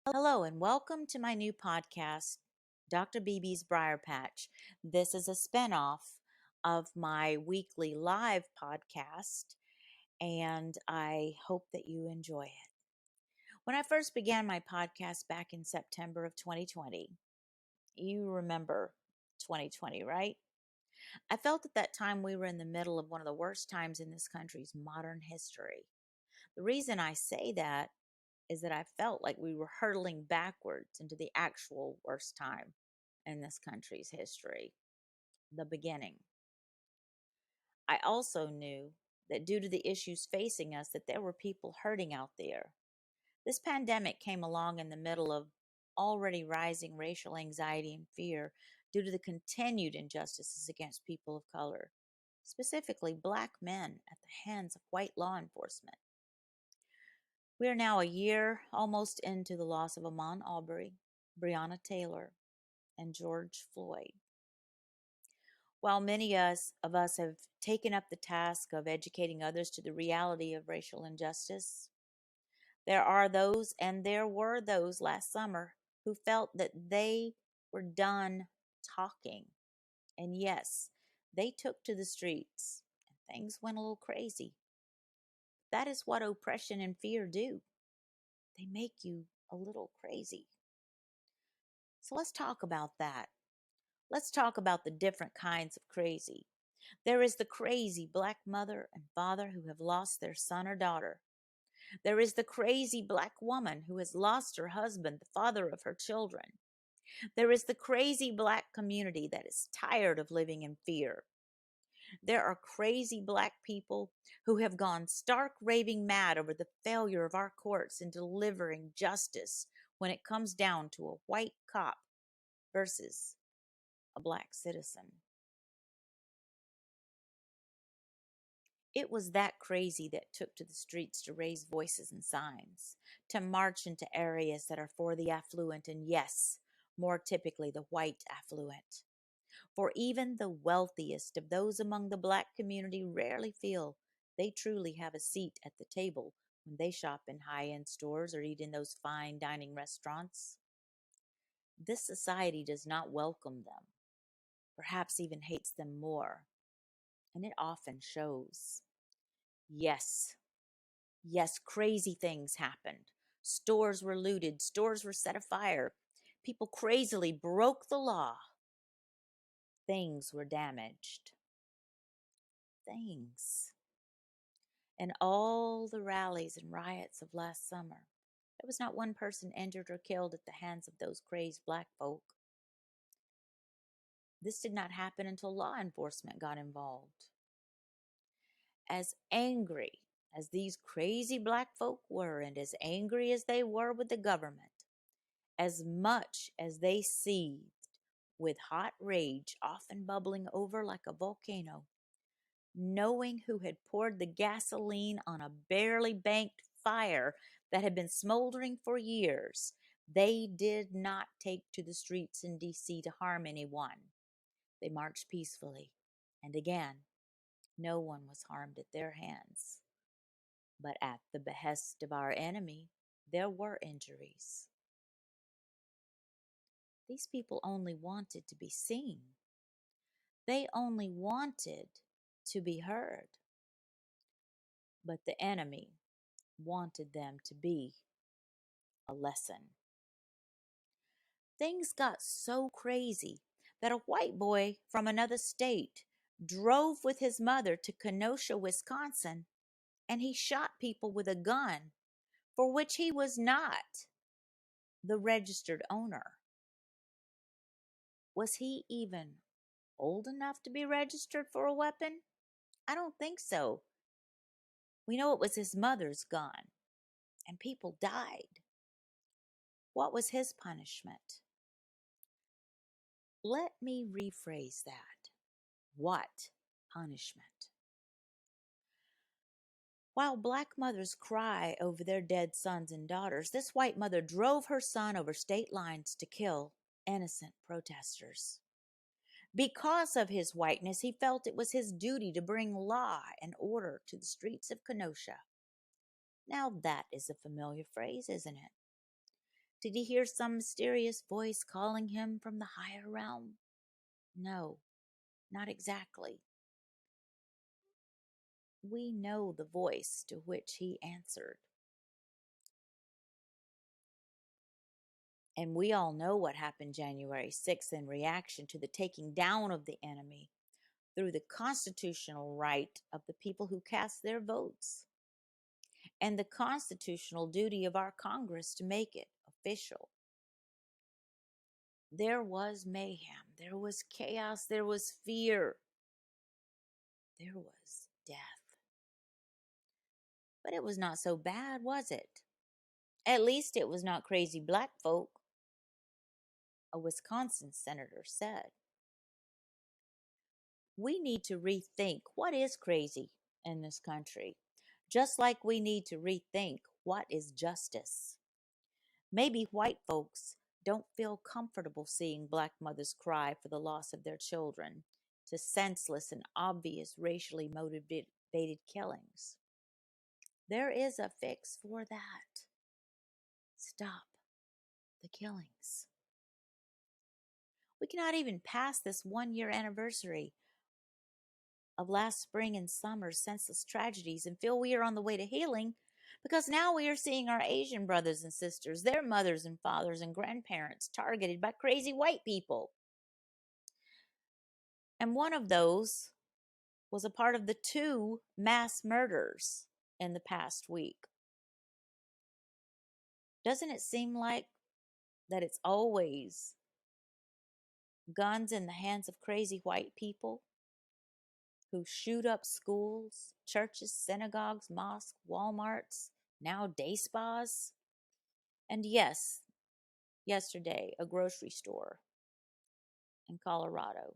Hello, and welcome to my new podcast, Dr. BB's Briar Patch. This is a spinoff of my weekly live podcast, and I hope that you enjoy it. When I first began my podcast back in September of 2020, you remember 2020, right? I felt at that time we were in the middle of one of the worst times in this country's modern history. The reason I say that is that I felt like we were hurtling backwards into the actual worst time in this country's history, the beginning. I also knew that due to the issues facing us that there were people hurting out there. This pandemic came along in the middle of already rising racial anxiety and fear due to the continued injustices against people of color, specifically black men at the hands of white law enforcement. We are now a year almost into the loss of Ahmaud Arbery, Breonna Taylor, and George Floyd. While many of us have taken up the task of educating others to the reality of racial injustice, there are those, and there were those last summer, who felt that they were done talking. And yes, they took to the streets, and things went a little crazy. That is what oppression and fear do. They make you a little crazy. So let's talk about that. Let's talk about the different kinds of crazy. There is the crazy black mother and father who have lost their son or daughter. There is the crazy black woman who has lost her husband, the father of her children. There is the crazy black community that is tired of living in fear. There are crazy black people who have gone stark raving mad over the failure of our courts in delivering justice when it comes down to a white cop versus a black citizen. It was that crazy that took to the streets to raise voices and signs, to march into areas that are for the affluent and, yes, more typically the white affluent. For even the wealthiest of those among the black community rarely feel they truly have a seat at the table when they shop in high-end stores or eat in those fine dining restaurants. This society does not welcome them, perhaps even hates them more, and it often shows. Yes, yes, crazy things happened. Stores were looted, stores were set afire. People crazily broke the law. Things were damaged. Things. In all the rallies and riots of last summer, there was not one person injured or killed at the hands of those crazed black folk. This did not happen until law enforcement got involved. As angry as these crazy black folk were, and as angry as they were with the government, as much as they seethed with hot rage, often bubbling over like a volcano, knowing who had poured the gasoline on a barely banked fire that had been smoldering for years, they did not take to the streets in D.C. to harm anyone. They marched peacefully, and again, no one was harmed at their hands. But at the behest of our enemy, there were injuries. These people only wanted to be seen. They only wanted to be heard. But the enemy wanted them to be a lesson. Things got so crazy that a white boy from another state drove with his mother to Kenosha, Wisconsin, and he shot people with a gun for which he was not the registered owner. Was he even old enough to be registered for a weapon? I don't think so. We know it was his mother's gun, and people died. What was his punishment? Let me rephrase that. What punishment? While black mothers cry over their dead sons and daughters, this white mother drove her son over state lines to kill innocent protesters. Because of his whiteness, he felt it was his duty to bring law and order to the streets of Kenosha. Now that is a familiar phrase, isn't it? Did he hear some mysterious voice calling him from the higher realm? No, not exactly. We know the voice to which he answered. And we all know what happened January 6th in reaction to the taking down of the enemy through the constitutional right of the people who cast their votes and the constitutional duty of our Congress to make it official. There was mayhem, there was chaos, there was fear, there was death. But it was not so bad, was it? At least it was not crazy black folk, a Wisconsin senator said. We need to rethink what is crazy in this country, just like we need to rethink what is justice. Maybe white folks don't feel comfortable seeing black mothers cry for the loss of their children to senseless and obvious racially motivated killings. There is a fix for that. Stop the killings. We cannot even pass this 1 year anniversary of last spring and summer's senseless tragedies and feel we are on the way to healing, because now we are seeing our Asian brothers and sisters, their mothers and fathers and grandparents targeted by crazy white people. And one of those was a part of the 2 mass murders in the past week. Doesn't it seem like that it's always guns in the hands of crazy white people who shoot up schools, churches, synagogues, mosques, Walmarts, now day spas? And yes, yesterday, a grocery store in Colorado.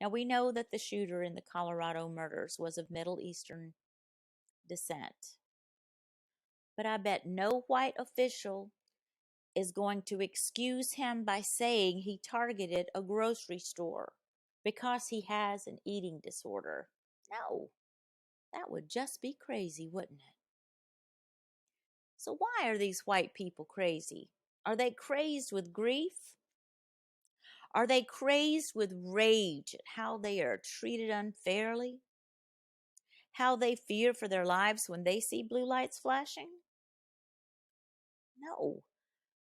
Now, we know that the shooter in the Colorado murders was of Middle Eastern descent, but I bet no white official is going to excuse him by saying he targeted a grocery store because he has an eating disorder. No, that would just be crazy, wouldn't it? So why are these white people crazy? Are they crazed with grief? Are they crazed with rage at how they are treated unfairly? How they fear for their lives when they see blue lights flashing? No,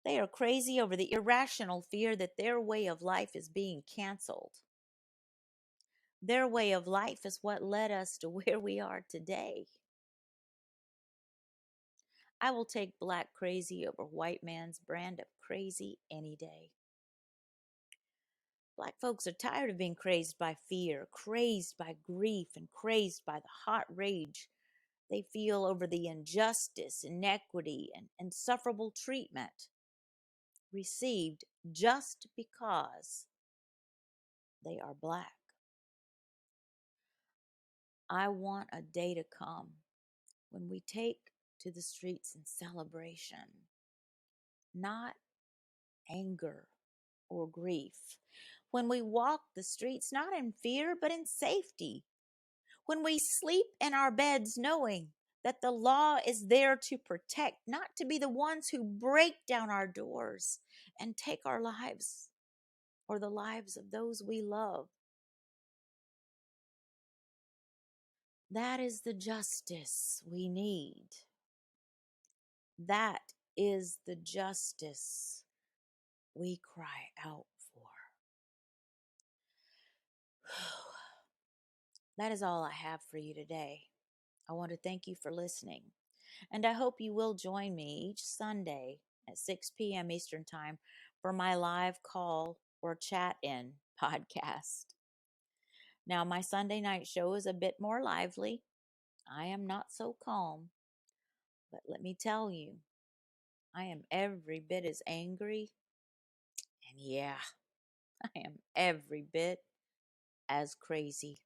they are crazy over the irrational fear that their way of life is being canceled. Their way of life is what led us to where we are today. I will take black crazy over white man's brand of crazy any day. Black folks are tired of being crazed by fear, crazed by grief, and crazed by the hot rage they feel over the injustice, inequity, and insufferable treatment received just because they are black. I want a day to come when we take to the streets in celebration, not anger or grief. When we walk the streets not in fear but in safety. When we sleep in our beds knowing that the law is there to protect, not to be the ones who break down our doors and take our lives or the lives of those we love. That is the justice we need. That is the justice we cry out for. That is all I have for you today. I want to thank you for listening, and I hope you will join me each Sunday at 6 p.m. Eastern Time for my live call or chat-in podcast. Now, my Sunday night show is a bit more lively. I am not so calm, but let me tell you, I am every bit as angry, and yeah, I am every bit as crazy.